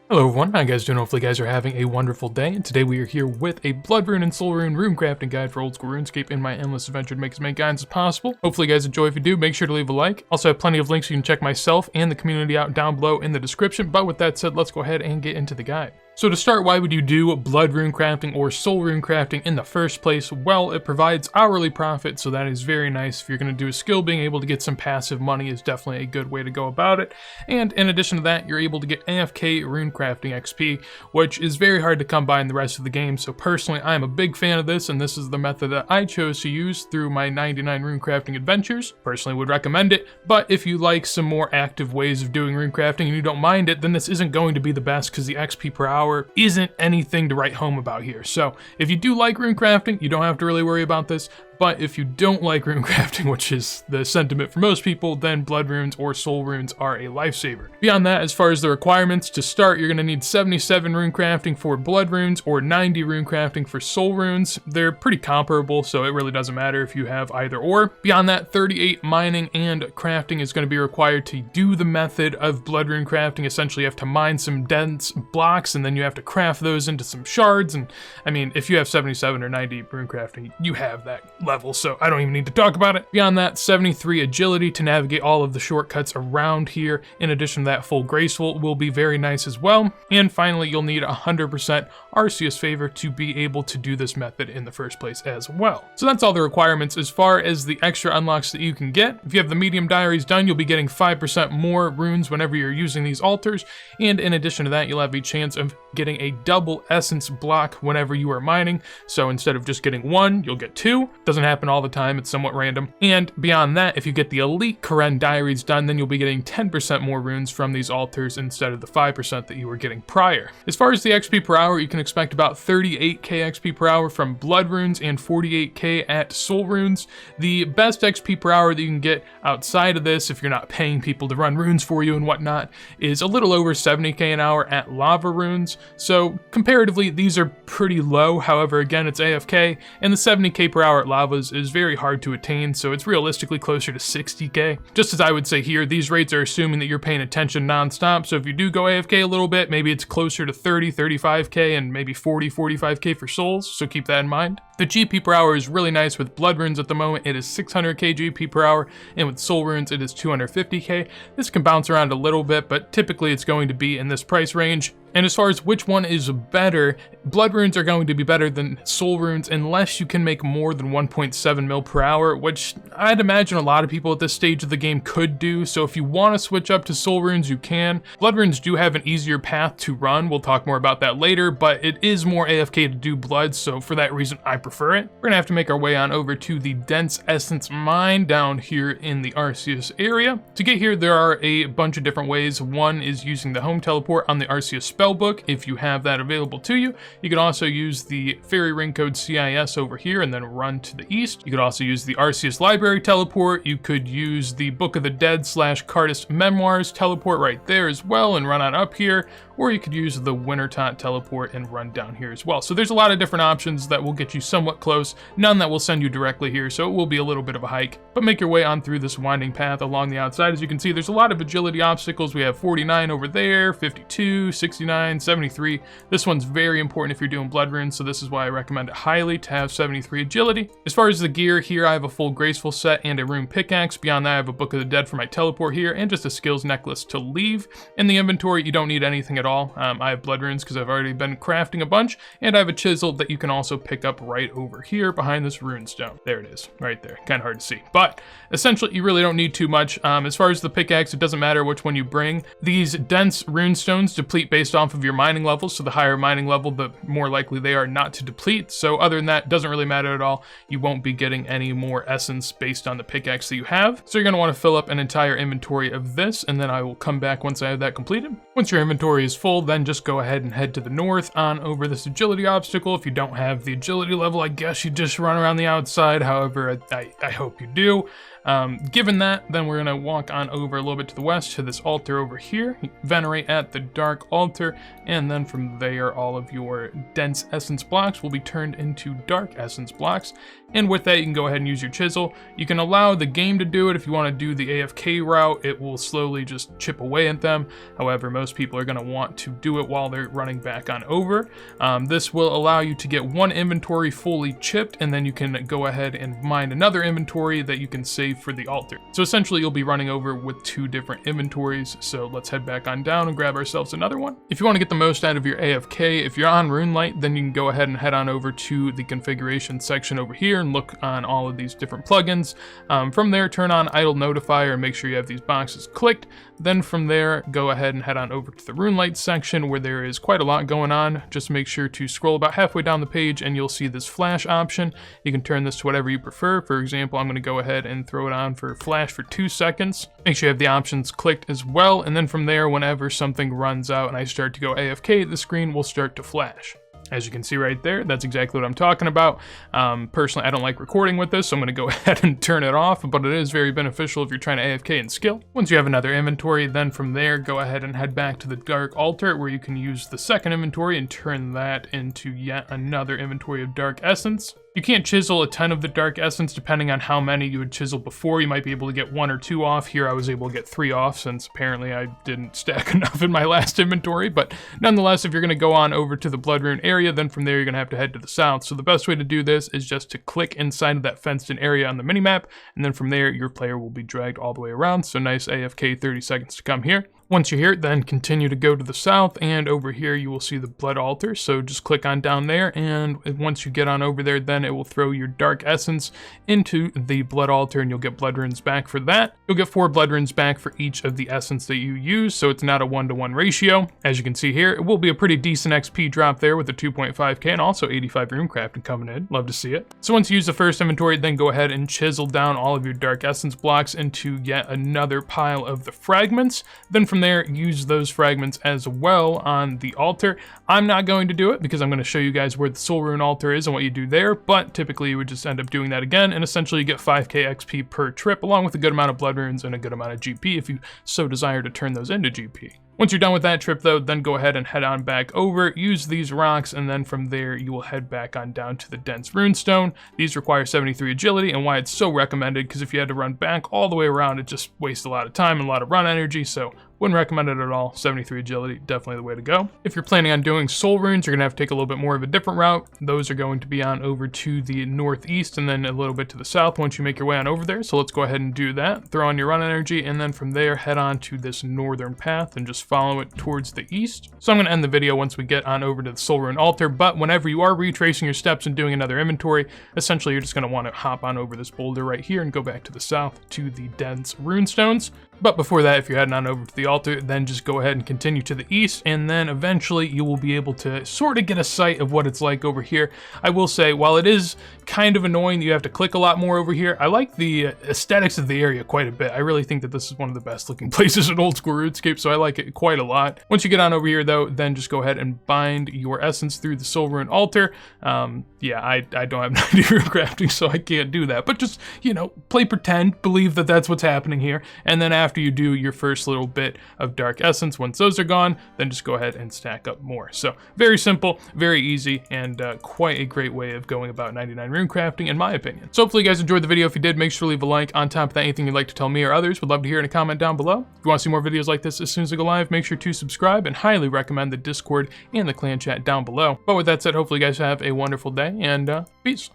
Hello everyone, how you guys doing? Hopefully you guys are having a wonderful day, and today we are here with a Blood Rune and Soul Rune Runecrafting guide for old school RuneScape in my endless adventure to make as many guides as possible. Hopefully you guys enjoy. If you do, make sure to leave a like. Also, I have plenty of links you can check myself and the community out down below in the description, but with that said, let's go ahead and get into the guide. So to start, why would you do Blood Rune Crafting or Soul Rune Crafting in the first place? Well, it provides hourly profit, so that is very nice. If you're going to do a skill, being able to get some passive money is definitely a good way to go about it. And in addition to that, you're able to get AFK Rune Crafting XP, which is very hard to come by in the rest of the game. So personally, I'm a big fan of this, and this is the method that I chose to use through my 99 Rune Crafting adventures. Personally would recommend it, but if you like some more active ways of doing rune crafting and you don't mind it, then this isn't going to be the best because the XP per hour isn't anything to write home about here. So if you do like rune crafting, you don't have to really worry about this. But if you don't like rune crafting, which is the sentiment for most people, then blood runes or soul runes are a lifesaver. Beyond that, as far as the requirements, to start, you're going to need 77 rune crafting for blood runes or 90 rune crafting for soul runes. They're pretty comparable, so it really doesn't matter if you have either or. Beyond that, 38 mining and crafting is going to be required to do the method of blood rune crafting. Essentially, you have to mine some dense blocks, and then you have to craft those into some shards. And I mean, if you have 77 or 90 rune crafting, you have that level, so I don't even need to talk about it. Beyond that, 73 agility to navigate all of the shortcuts around here. In addition to that, full graceful will be very nice as well. And finally, you'll need 100% Arceus favor to be able to do this method in the first place as well. So that's all the requirements. As far as the extra unlocks that you can get, if you have the medium diaries done, you'll be getting 5% more runes whenever you're using these altars. And in addition to that, you'll have a chance of getting a double essence block whenever you are mining. So instead of just getting one, you'll get two. Doesn't happen all the time, it's somewhat random. And beyond that, if you get the elite Karen diaries done, then you'll be getting 10% more runes from these altars instead of the 5% that you were getting prior. As far as the XP per hour, you can expect about 38k XP per hour from blood runes and 48k at soul runes. The best XP per hour that you can get outside of this, if you're not paying people to run runes for you and whatnot, is a little over 70k an hour at lava runes. So comparatively, these are pretty low. However, again, it's AFK, and the 70k per hour at lavas is very hard to attain, so it's realistically closer to 60k. Just as I would say here, these rates are assuming that you're paying attention non-stop, so if you do go AFK a little bit, maybe it's closer to 30, 35k, and maybe 40, 45k for souls, so keep that in mind. The GP per hour is really nice. With blood runes at the moment, it is 600k GP per hour, and with soul runes, it is 250k. This can bounce around a little bit, but typically it's going to be in this price range. And as far as which one is better, blood runes are going to be better than soul runes unless you can make more than 1.7 mil per hour, which I'd imagine a lot of people at this stage of the game could do. So if you want to switch up to soul runes, you can. Blood runes do have an easier path to run. We'll talk more about that later, but it is more AFK to do blood, so for that reason, I prefer it. We're gonna have to make our way on over to the dense essence mine down here in the Arceus area. To get here, there are a bunch of different ways. One is using the home teleport on the Arceus spellbook, if you have that available to you. You can also use the fairy ring code CIS over here and then run to the east. You could also use the Arceus library teleport. You could use the Book of the Dead / Cardist Memoirs teleport right there as well and run on up here, or you could use the Wintertot teleport and run down here as well. So there's a lot of different options that will get you somewhat close, none that will send you directly here, so it will be a little bit of a hike, but make your way on through this winding path along the outside. As you can see, there's a lot of agility obstacles. We have 49 over there, 52, 69, 73. This one's very important if you're doing blood runes, so this is why I recommend it highly to have 73 agility. As far as the gear here, I have a full graceful set and a rune pickaxe. Beyond that, I have a Book of the Dead for my teleport here and just a skills necklace to leave. In the inventory, you don't need anything at all. I have blood runes because I've already been crafting a bunch, and I have a chisel that you can also pick up right over here behind this runestone. There it is, right there. Kind of hard to see, but essentially you really don't need too much. As far as the pickaxe, it doesn't matter which one you bring. These dense runestones deplete based off of your mining levels, so the higher mining level, the more likely they are not to deplete. So other than that, it doesn't really matter at all. You won't be getting any more essence based on the pickaxe that you have. So you're going to want to fill up an entire inventory of this, and then I will come back once I have that completed. Once your inventory is full, then just go ahead and head to the north on over this agility obstacle. If you don't have the agility level, I guess you just run around the outside. However, I hope you do. Given that, then we're gonna walk on over a little bit to the west to this altar over here, venerate at the dark altar, and then from there all of your dense essence blocks will be turned into dark essence blocks. And with that, you can go ahead and use your chisel. You can allow the game to do it. If you want to do the AFK route, it will slowly just chip away at them. However, most people are going to want want to do it while they're running back on over. This will allow you to get one inventory fully chipped, and then you can go ahead and mine another inventory that you can save for the altar. So essentially you'll be running over with 2 different inventories. So let's head back on down and grab ourselves another one. If you want to get the most out of your AFK, if you're on Runelight, then you can go ahead and head on over to the configuration section over here and look on all of these different plugins. From there, turn on idle notifier and make sure you have these boxes clicked. Then from there, go ahead and head on over to the Runelight section where there is quite a lot going on. Just make sure to scroll about halfway down the page and you'll see this flash option. You can turn this to whatever you prefer. For example, I'm going to go ahead and throw it on for flash for 2 seconds. Make sure you have the options clicked as well. And then from there, whenever something runs out and I start to go AFK, the screen will start to flash. As you can see right there, that's exactly what I'm talking about. Personally, I don't like recording with this, so I'm going to go ahead and turn it off, but it is very beneficial if you're trying to AFK and skill. Once you have another inventory, then from there, go ahead and head back to the Dark Altar, where you can use the second inventory and turn that into yet another inventory of Dark Essence. You can't chisel a ton of the Dark Essence depending on how many you would chisel before. You might be able to get 1 or 2 off. Here I was able to get 3 off since apparently I didn't stack enough in my last inventory. But nonetheless, if you're going to go on over to the Blood Rune area, then from there you're going to have to head to the south. So the best way to do this is just to click inside of that fenced in area on the minimap. And then from there, your player will be dragged all the way around. So nice AFK 30 seconds to come here. Once you're here, then continue to go to the south, and over here you will see the Blood Altar, so just click on down there, and once you get on over there, then it will throw your Dark Essence into the Blood Altar, and you'll get Blood Runes back for that. You'll get 4 Blood Runes back for each of the Essence that you use, so it's not a 1-to-1 ratio. As you can see here, it will be a pretty decent XP drop there with the 2.5k and also 85 Runecrafting coming in. Love to see it. So once you use the first inventory, then go ahead and chisel down all of your Dark Essence blocks into yet another pile of the fragments. Then from there, use those fragments as well on the altar. I'm not going to do it because I'm going to show you guys where the Soul Rune altar is and what you do there, but typically you would just end up doing that again, and essentially you get 5k XP per trip, along with a good amount of Blood Runes and a good amount of GP if you so desire to turn those into GP. Once you're done with that trip though, then go ahead and head on back over, use these rocks, and then from there you will head back on down to the Dense Runestone. These require 73 agility, and why it's so recommended, because if you had to run back all the way around, it just wastes a lot of time and a lot of run energy, so wouldn't recommend it at all. 73 agility, definitely the way to go. If you're planning on doing soul runes, you're gonna have to take a little bit more of a different route. Those are going to be on over to the northeast and then a little bit to the south once you make your way on over there. So let's go ahead and do that. Throw on your run energy, and then from there, head on to this northern path and just follow it towards the east. So I'm gonna end the video once we get on over to the soul rune altar, but whenever you are retracing your steps and doing another inventory, essentially you're just gonna wanna hop on over this boulder right here and go back to the south to the dense runestones. But before that, if you're heading on over to the altar, then just go ahead and continue to the east, and then eventually you will be able to sort of get a sight of what it's like over here. I will say, while it is kind of annoying that you have to click a lot more over here, I like the aesthetics of the area quite a bit. I really think that this is one of the best looking places in old school RuneScape, so I like it quite a lot. Once you get on over here though, then just go ahead and bind your essence through the soul rune altar. Yeah, I don't have 90 Runecrafting, so I can't do that, but just, you know, play pretend, believe that that's what's happening here, and then after you do your first little bit of dark essence, once those are gone, then just go ahead and stack up more. So very simple, very easy, and quite a great way of going about 99 Runecrafting in my opinion. So hopefully you guys enjoyed the video. If you did, make sure to leave a like. On top of that, anything you'd like to tell me or others, would love to hear in a comment down below. If you want to see more videos like this as soon as they go live, make sure to subscribe, and highly recommend the Discord and the clan chat down below. But with that said, hopefully you guys have a wonderful day, and peace.